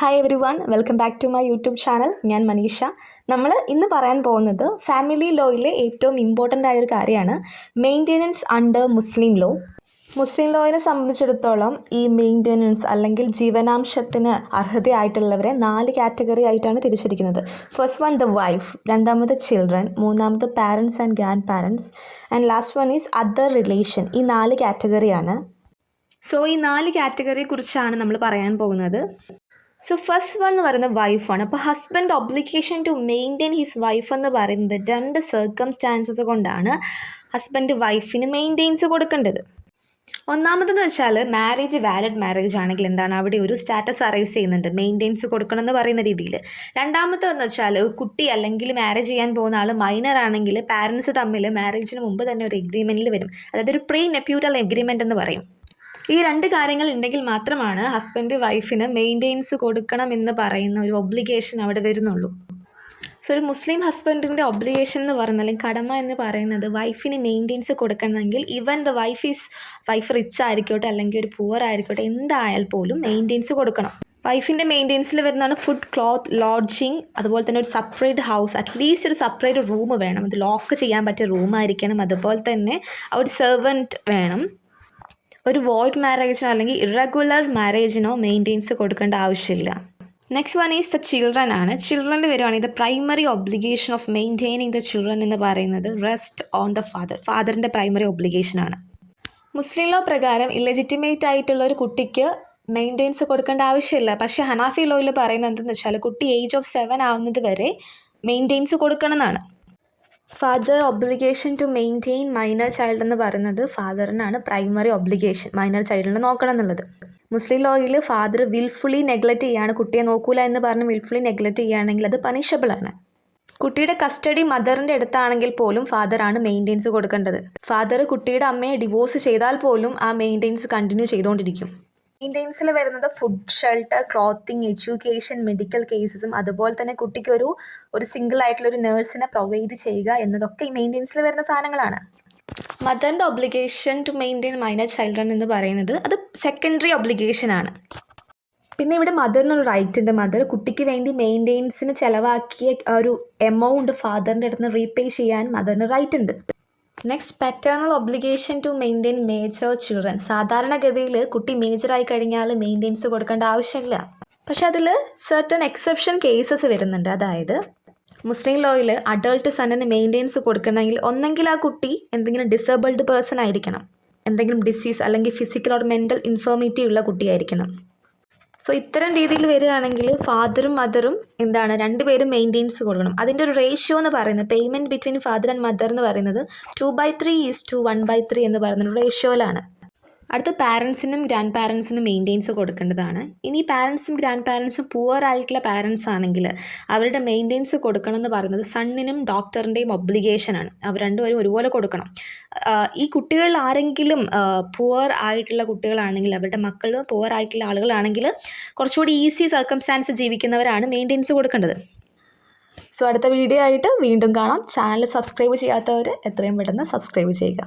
Hi everyone, welcome back to my YouTube channel. ഞാൻ മനീഷ. നമ്മൾ ഇന്ന് പറയാൻ പോകുന്നത് ഫാമിലി ലോയിലെ ഏറ്റവും ഇമ്പോർട്ടൻ്റ് ആയൊരു കാര്യമാണ് മെയിൻ്റെനൻസ് അണ്ടർ മുസ്ലിം ലോ. മുസ്ലിം ലോയിനെ സംബന്ധിച്ചിടത്തോളം ഈ മെയിൻ്റെനൻസ് അല്ലെങ്കിൽ ജീവനാംശത്തിന് അർഹതയായിട്ടുള്ളവരെ 4 കാറ്റഗറി ആയിട്ടാണ് തിരിച്ചിരിക്കുന്നത്. ഫസ്റ്റ് വൺ ദ വൈഫ്, രണ്ടാമത് ചിൽഡ്രൻ, മൂന്നാമത് parents and grand parents, and last one is other relation. ഈ 4 കാറ്റഗറിയാണ്. സോ ഈ 4 കാറ്റഗറിയെ കുറിച്ചാണ് നമ്മൾ പറയാൻ പോകുന്നത്. സോ ഫസ്റ്റ് വൺ എന്ന് പറയുന്നത് വൈഫാണ്. അപ്പോൾ husband obligation to maintain his wife എന്ന് പറയുന്നത് 2 സർക്കംസ്റ്റാൻസസ് കൊണ്ടാണ് ഹസ്ബൻഡ് വൈഫിന് മെയിൻറ്റെയിൻസ് കൊടുക്കേണ്ടത്. ഒന്നാമതെന്ന് വെച്ചാൽ മാരേജ് വാലിഡ് മാരേജ് ആണെങ്കിൽ എന്താണ്, അവിടെ ഒരു സ്റ്റാറ്റസ് അറൈസ് ചെയ്യുന്നുണ്ട്, മെയിൻറ്റെയിൻസ് കൊടുക്കണം എന്ന് പറയുന്ന രീതിയിൽ. രണ്ടാമതെന്ന് വെച്ചാൽ കുട്ടി അല്ലെങ്കിൽ മാരേജ് ചെയ്യാൻ പോകുന്ന ആൾ മൈനർ ആണെങ്കിൽ പാരൻസ് തമ്മിൽ മാരേജിന് മുമ്പ് തന്നെ ഒരു എഗ്രിമെൻറ്റിൽ വരും. അതായത് ഒരു പ്രീ നെപ്യൂട്ടൽ എഗ്രിമെൻ്റ് എന്ന് പറയും. ഈ 2 കാര്യങ്ങൾ ഉണ്ടെങ്കിൽ മാത്രമാണ് ഹസ്ബൻഡ് വൈഫിന് മെയിൻറ്റെയിൻസ് കൊടുക്കണം എന്ന് പറയുന്ന ഒരു ഒബ്ലിഗേഷൻ അവിടെ വരുന്നുള്ളൂ. സോ ഒരു മുസ്ലിം ഹസ്ബൻഡിൻ്റെ ഒബ്ലിഗേഷൻ എന്ന് പറയുന്നത്, അല്ലെങ്കിൽ കടമ എന്ന് പറയുന്നത്, വൈഫിന് മെയിൻറ്റെയിൻസ് കൊടുക്കണമെങ്കിൽ ഈവൻ ദ വൈഫ് റിച്ച് ആയിരിക്കോട്ടെ അല്ലെങ്കിൽ ഒരു പുവർ ആയിരിക്കോട്ടെ, എന്തായാൽ പോലും മെയിൻറ്റെയിൻസ് കൊടുക്കണം. വൈഫിൻ്റെ മെയിൻറ്റെയിൻസിൽ വരുന്നതാണ് ഫുഡ്, ക്ലോത്ത്, ലോഡ്ജിങ്, അതുപോലെ തന്നെ ഒരു സെപ്പറേറ്റ് ഹൗസ്, അറ്റ്ലീസ്റ്റ് ഒരു സെപ്പറേറ്റ് റൂം വേണം, അത് ലോക്ക് ചെയ്യാൻ പറ്റിയ റൂമായിരിക്കണം. അതുപോലെ തന്നെ ഒരു സെർവൻറ്റ് വേണം. ഒരു വോയിഡ് മാരേജിനോ അല്ലെങ്കിൽ ഇറഗുലർ മാരേജിനോ മെയിൻറ്റെയിൻസ് കൊടുക്കേണ്ട ആവശ്യമില്ല. Next one is the children ആണ്. ചിൽഡ്രനിൽ വരുവാണെങ്കിൽ the primary obligation of maintaining the children എന്ന് പറയുന്നത് റെസ്റ്റ് ഓൺ ദ ഫാദറിൻ്റെ പ്രൈമറി ഒബ്ലിഗേഷനാണ്. മുസ്ലിം ലോ പ്രകാരം ഇല്ലെജിറ്റിമേറ്റ് ആയിട്ടുള്ള ഒരു കുട്ടിക്ക് മെയിൻറ്റെയിൻസ് കൊടുക്കേണ്ട ആവശ്യമില്ല. പക്ഷേ ഹനാഫി ലോയിൽ പറയുന്നത് എന്തെന്ന് വെച്ചാൽ കുട്ടി ഏജ് ഓഫ് 7 ആവുന്നത് വരെ മെയിൻറ്റെയിൻസ് കൊടുക്കണം എന്നാണ്. Father obligation to maintain minor child എന്ന് പറയുന്നത് ഫാദറിനാണ് പ്രൈമറി ഒബ്ലിഗേഷൻ, മൈനർ ചൈൽഡിനെ നോക്കണം എന്നുള്ളത്. മുസ്ലിം ലോയിൽ ഫാദർ വിൽഫുള്ളി നെഗ്ലക്റ്റ് ചെയ്യുകയാണ്, കുട്ടിയെ നോക്കൂല എന്ന് പറഞ്ഞ് വിൽഫുള്ളി നെഗ്ലക്റ്റ് ചെയ്യുകയാണെങ്കിൽ അത് പണിഷബിൾ ആണ്. കുട്ടിയുടെ കസ്റ്റഡി മദറിൻ്റെ അടുത്താണെങ്കിൽ പോലും ഫാദറാണ് മെയിൻറ്റെയിൻസ് കൊടുക്കേണ്ടത്. ഫാദർ കുട്ടിയുടെ അമ്മയെ ഡിവോഴ്സ് ചെയ്താൽ പോലും ആ മെയിൻറ്റെയിൻസ് കണ്ടിന്യൂ ചെയ്തുകൊണ്ടിരിക്കും. മെയിൻറ്റെയിൻസിൽ വരുന്നത് food, shelter, clothing, education, medical കേസസും അതുപോലെ തന്നെ കുട്ടിക്ക് ഒരു സിംഗിൾ ആയിട്ടുള്ള ഒരു നേഴ്സിനെ പ്രൊവൈഡ് ചെയ്യുക എന്നതൊക്കെ ഈ മെയിൻറ്റെയിൻസിൽ വരുന്ന സാധനങ്ങളാണ്. മദറിൻ്റെ obligation to maintain minor children എന്ന് പറയുന്നത് അത് സെക്കൻഡറി ഒബ്ലിഗേഷൻ ആണ്. പിന്നെ ഇവിടെ മദറിനൊരു റൈറ്റ് ഉണ്ട്. മദർ കുട്ടിക്ക് വേണ്ടി മെയിൻറ്റെയിൻസിന് ചിലവാക്കിയ ഒരു എമൗണ്ട് ഫാദറിൻ്റെ അടുത്ത് നിന്ന് റീപേ ചെയ്യാൻ മദറിന് റൈറ്റ് ഉണ്ട്. Next paternal obligation to maintain major children. സാധാരണഗതിയിൽ കുട്ടി മേജറായി കഴിഞ്ഞാൽ മെയിൻറ്റെയിൻസ് കൊടുക്കേണ്ട ആവശ്യമില്ല. പക്ഷെ അതിൽ സർട്ടൻ എക്സെപ്ഷൻ കേസസ് വരുന്നുണ്ട്. അതായത് മുസ്ലിം ലോയിൽ അഡൾട്ട് സണ്ണിന് മെയിൻറ്റെയിൻസ് കൊടുക്കണമെങ്കിൽ ഒന്നെങ്കിൽ ആ കുട്ടി എന്തെങ്കിലും ഡിസേബിൾഡ് പേഴ്സൺ ആയിരിക്കണം, എന്തെങ്കിലും ഡിസീസ് അല്ലെങ്കിൽ ഫിസിക്കൽ ഓർ മെൻ്റൽ ഇൻഫോർമിറ്റി ഉള്ള കുട്ടിയായിരിക്കണം. സോ ഇത്തരം രീതിയിൽ വരികയാണെങ്കിൽ ഫാദറും മദറും എന്താണ്, 2 പേരും മെയിൻറ്റെയിൻസ് കൊടുക്കണം. അതിൻ്റെ ഒരു റേഷ്യോ എന്ന് പറയുന്നത്, payment between father and mother എന്ന് പറയുന്നത് 2/3:1/3 എന്ന് പറയുന്ന റേഷ്യോയിലാണ്. അടുത്ത പാരൻസിനും ഗ്രാൻഡ് പാരൻസിനും മെയിൻറ്റെയിൻസ് കൊടുക്കേണ്ടതാണ്. ഇനി പാരൻസും ഗ്രാൻഡ് പാരൻസും പുവർ ആയിട്ടുള്ള പാരൻസ് ആണെങ്കിൽ അവരുടെ മെയിൻറ്റെയിൻസ് കൊടുക്കണം എന്ന് പറയുന്നത് സണ്ണിനും ഡോക്ടറിൻ്റെയും ഒബ്ലിഗേഷനാണ്. അവർ രണ്ടുപേരും ഒരുപോലെ കൊടുക്കണം. ഈ കുട്ടികളിൽ ആരെങ്കിലും പുവർ ആയിട്ടുള്ള കുട്ടികളാണെങ്കിൽ, അവരുടെ മക്കൾ പുവർ ആയിട്ടുള്ള ആളുകളാണെങ്കിൽ കുറച്ചുകൂടി ഈസി സർക്കംസ്റ്റാൻസ് ജീവിക്കുന്നവരാണ് മെയിൻറ്റെയിൻസ് കൊടുക്കേണ്ടത്. സോ അടുത്ത വീഡിയോ ആയിട്ട് വീണ്ടും കാണാം. ചാനൽ സബ്സ്ക്രൈബ് ചെയ്യാത്തവർ എത്രയും പെട്ടെന്ന് സബ്സ്ക്രൈബ് ചെയ്യുക.